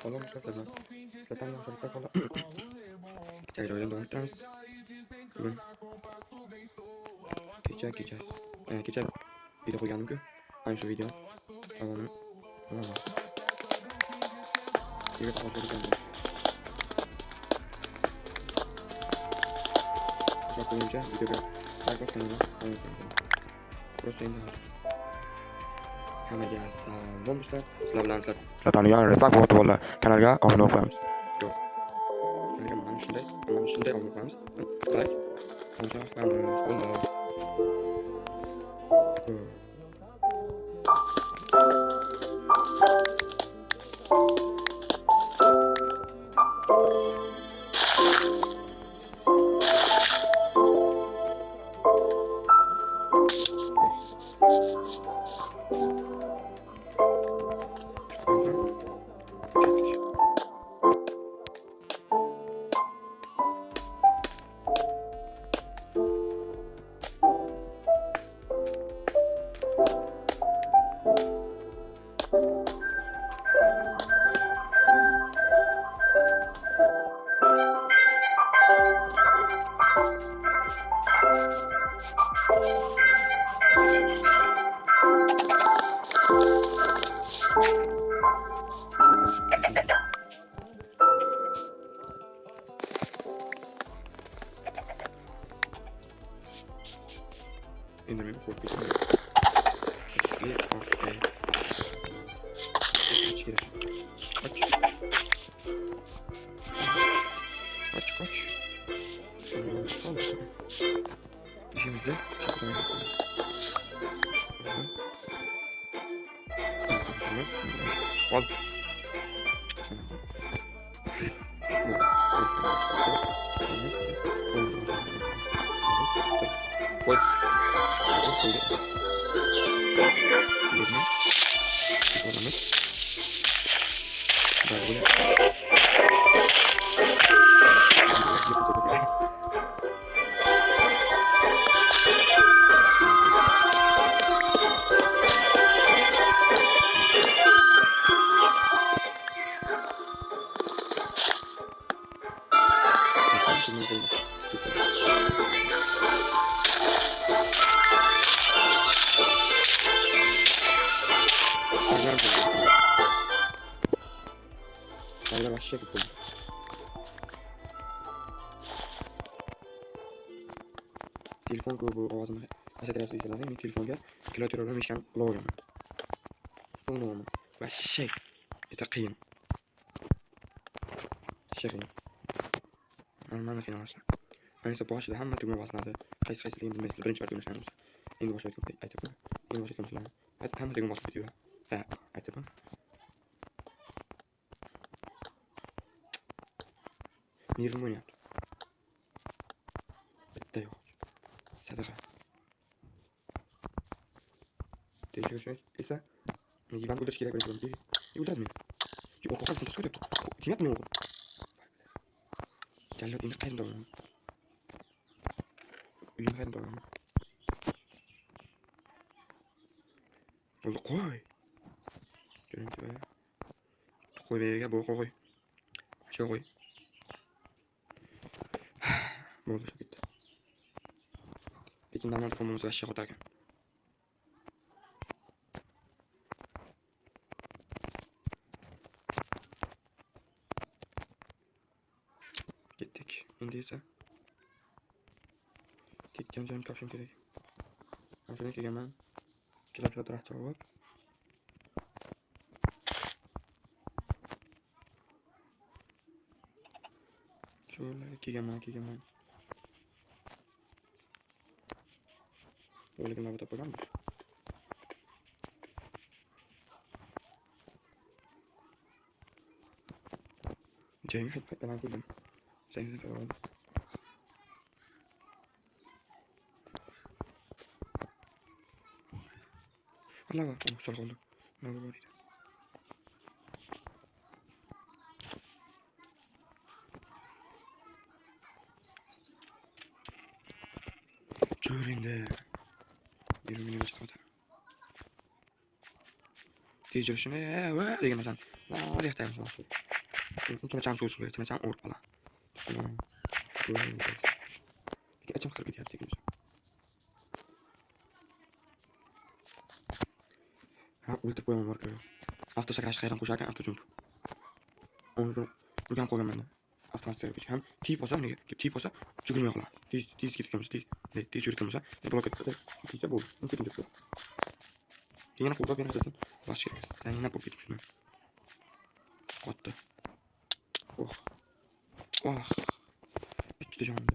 sağlam şartlarla zaten şartlar falan gece oyunda devam ettiremiz. Bugün gece video koyganım-ku. Ana shu video avvalini nima yerga taqoz bergandim. O'sha bo'yicha videoga like bosganimni unutmang. Просто endi hammaga assalom do'stlar. Sizlar bilan tanilgan Razak Boto'la kanalga obuna bo'lamiz. Yo'q. Mana shunday obuna bo'lamiz. Like, qo'shimcha qilamiz. İndirmeyi korkuyorsun. Kaç. İşimizde çakıdan yapalım. Al. Koy. Hayda başlayacak bu. Telefon bu ovozini pasaytiryapsiz deysizlar. Men telefonga klaviaturani mishkan qilib olganman. Va shay juda qiyin. Qiyin. Normalni qiyin emas. Ayniqsa boshida hamma tugma bosiladi. Qaysi bilmaysizlar. Birinchi marta o'rganamiz. Endi boshlayotgan aytaman. Endi boshlayotgan hamma tugma bosib ketaveradi. Ha, aytaman. Nervim o'ynayapti. Bitta yo'q. Sadaqa. Tekshirish esa Ivan o'ldirish kerak bo'lgan. O'ldiradi meni. Yo'q, qo'rqaman, tasavvur qilib. Kimyapti meni? Jallod endi qayerda bo'laman? Uyim qayerda bo'laman? Bo'ldi, qo'y. Jo'natib. Qo'y berga, bu qo'y. Shu qo'y. Bo'ldi, bitti. Lekin normal telefonimiz va shaqot ekan. Ketdik. Endi esa ketgan joyim topishim kerak. Shunga kelganman. Kelib traktor olib. Şöyle kelganman. Böyle günler bu da James hep ben dedim. Sen de oldu. Allah var. Sol oldu. Ne oldu? Çüründe. 20 mm. Tez yurishini, degan narsani Oraya tayyorlash kerak. Chinacham shu kerak, chinacham o'rib qola. Ichim qisib ketyapti. Ha, o'ltirib qo'yaman marka. Avtosakrash qayerdan qo'shar ekan, avto jump. Uni urgan qo'yganman. Avtomatik sakrash ham tiyib olsa, nega? Tiyib olsa, yugurmay qoladi. Tez ketganmiz, tez yurganmiz. Blokat ketsa bo'ldi. Uni ketib ketdi. Yana qo'lga yana qilsin. Bosh kerak. Yana bo'lib ketib shuni. Qotdi. Oh. Ikkita jondi.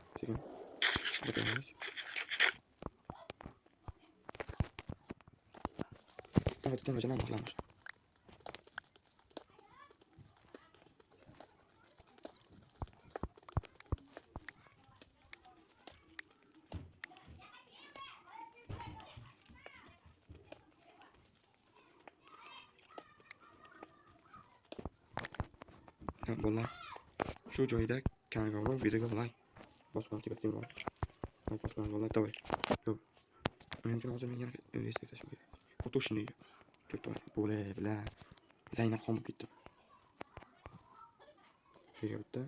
Sekin. Bataymiz. Tamam, bacanan baqlamiz. Bolalar shu joyda kanalga videoga like bosgan kerak bor. Like bosgan bolalar davay. Yo'q. Uning uchun hozir men yana vest etash kerak. Fotoshni to'rtlar bo'la bila. Zaynab xon bo'lib ketdi. Beribdi.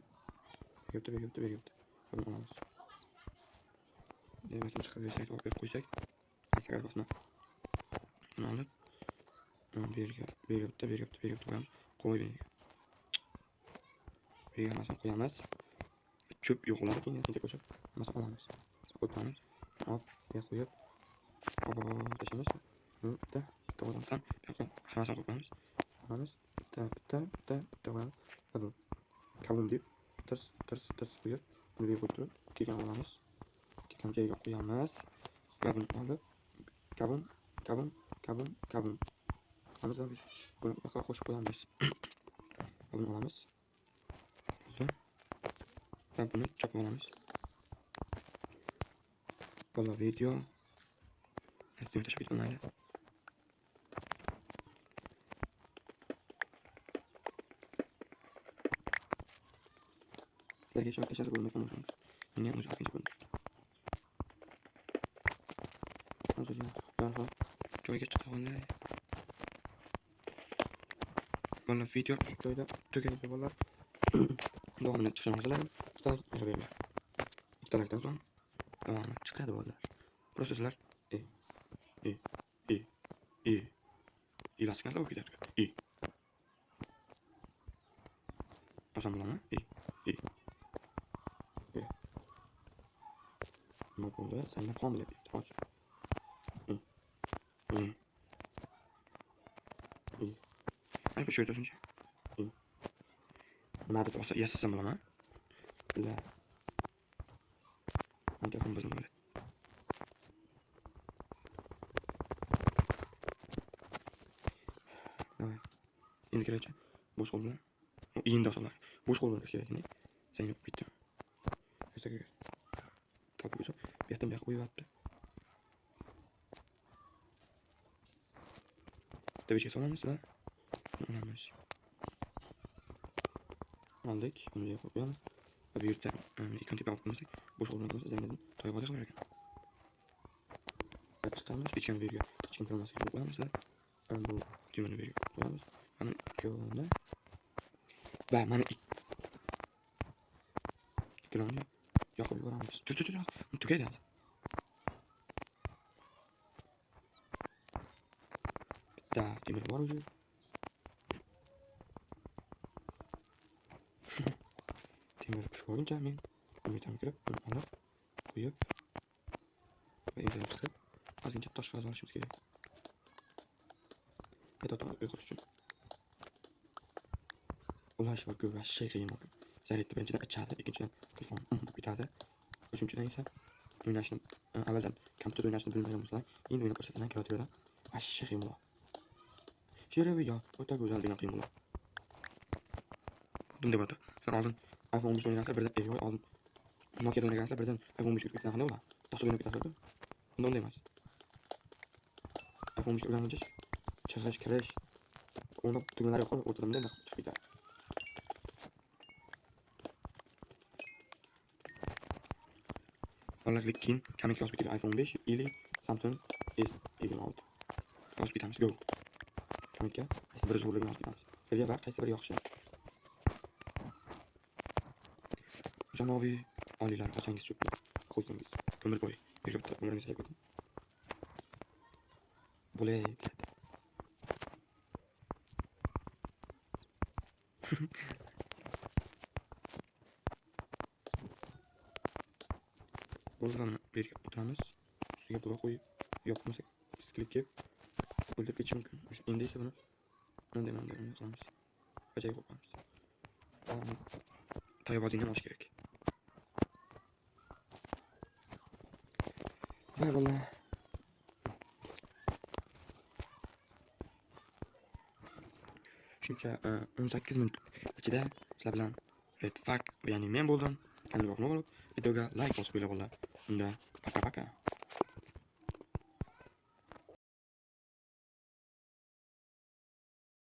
Buni olamiz. Demak, chiqib versak, olib qo'ysak. Asgar bosma. Buni olib beribdi. Qo'yib. Hammasi qo'yamiz. Cho'p yo'qlar keyin yana qo'shib, hammasi olamiz. Qo'yamiz. Hop, qo'yib. Tashlaymiz. Bitta to'g'ridan hammasini qo'yamiz. Bitta kabum deb tirs qo'yib, buni qo'yib turib, keyin olamiz. Keyin joyiga qo'yamiz. Kabum olib, kabum. Hammasi buni qo'shib qo'yamiz. Buni olamiz. Ben bunu çok olamayız. Valla video. Hepsini teşekkür ederim. Gerçi çok teşekkür ederim. Yine uzak bir gün. Hazır ya. Daha çok geç vallahi. Valla video şöyle tükenip valla. Doğumuna çıkışımızdan İşte vermiyor. İptalikten sonra devamlı çıkardı valla. Prosesler İlaçlar da o gider. O zaman bulama İyi. Ama burada seninle puan bile değil. Aç. İyi. Ay bir şey ödüyorsun ki. Nerede olsa yasasın bulama. La. Hadi yapalım bakalım böyle. Evet. Şimdi kirece boş oldu. O iyi de olsalar. Boş oldu kirece. Sen yapıp gittin. İşte ki. Tabii güzel. Bir yerden bir akıllı yaptı. Tabii ki sormamız var. Önemli. Aldık. Bunu yapalım. Tabii yurtta ikinci bir altımızda boş olduğumuzda zannedin. Toya balık var. Yapıştırmış. İçken veriyor. İçken kalması gibi koyamızsa. Bu düğünü veriyor. Koyamız. Bana iki olduğunda. Ve bana iki gramda yakıp koyamız. Çür. Tükedi az. Daha demir var ucu. Demir koyunca men bunu kirib, bunu olib qo'yib va endi tiqib ozgincha tosh qog'oz olishimiz kerak. Qayta qurish uchun. Ulash va ko'rash shay qiyin bo'ldi. Zaryadni birinchidan ichadi, ikkinchidan telefon bitadi. Uchinchidan esa o'ynashni avvaldan kompyuter o'ynashni bilmagan bo'lsalar, endi o'ynab ko'rsataman klaviaturada. Vashsha qiyin bo'ladi. Shereviga o'ta go'zal degan qiyin bo'ladi. Bunday bo'ladi. Sen oldin iPhone 11 o'ynagansa birdan oldin Nokia'da o'ynagansa birdan iPhone 11 o'tkazgan qanday bo'ladi? Yaxshi o'ynab ketadi. Bunda unday emas. iPhone 11 o'rganguncha chiqish, kirish, o'ynab tugmalar yo'q, o'tirdim chiqib ketadi. Vallahi keyin kamik yozib ketadi iPhone 5 или Samsung S26. Yozib ketamiz. Go. Kamikka qaysi biri zo'rligini aniqlaymiz. Sizlarga va qaysi biri yoqishadi. Janobiy oliylar, ochangiz cho'pni qo'ysangiz, umr bo'yi birga bitta umringizga ko'ting. Bo'lay biladi. Bo'ldi, mana bu yerga o'tiramiz. Ustiga duo qo'yib, yoqmasa sklik kelib o'ldirib ketishi mumkin. Endi esa buni bunday qilamiz. Ajoyib qilamiz. Tayoqni olish kerak. Voy bola. Shuncha 18 minut ichida sizlar bilan Red Flag, ya'ni men bo'ldim. Kanalga obuna bo'lib, videoga like bosib qo'yinglar bolalar. Unda paka.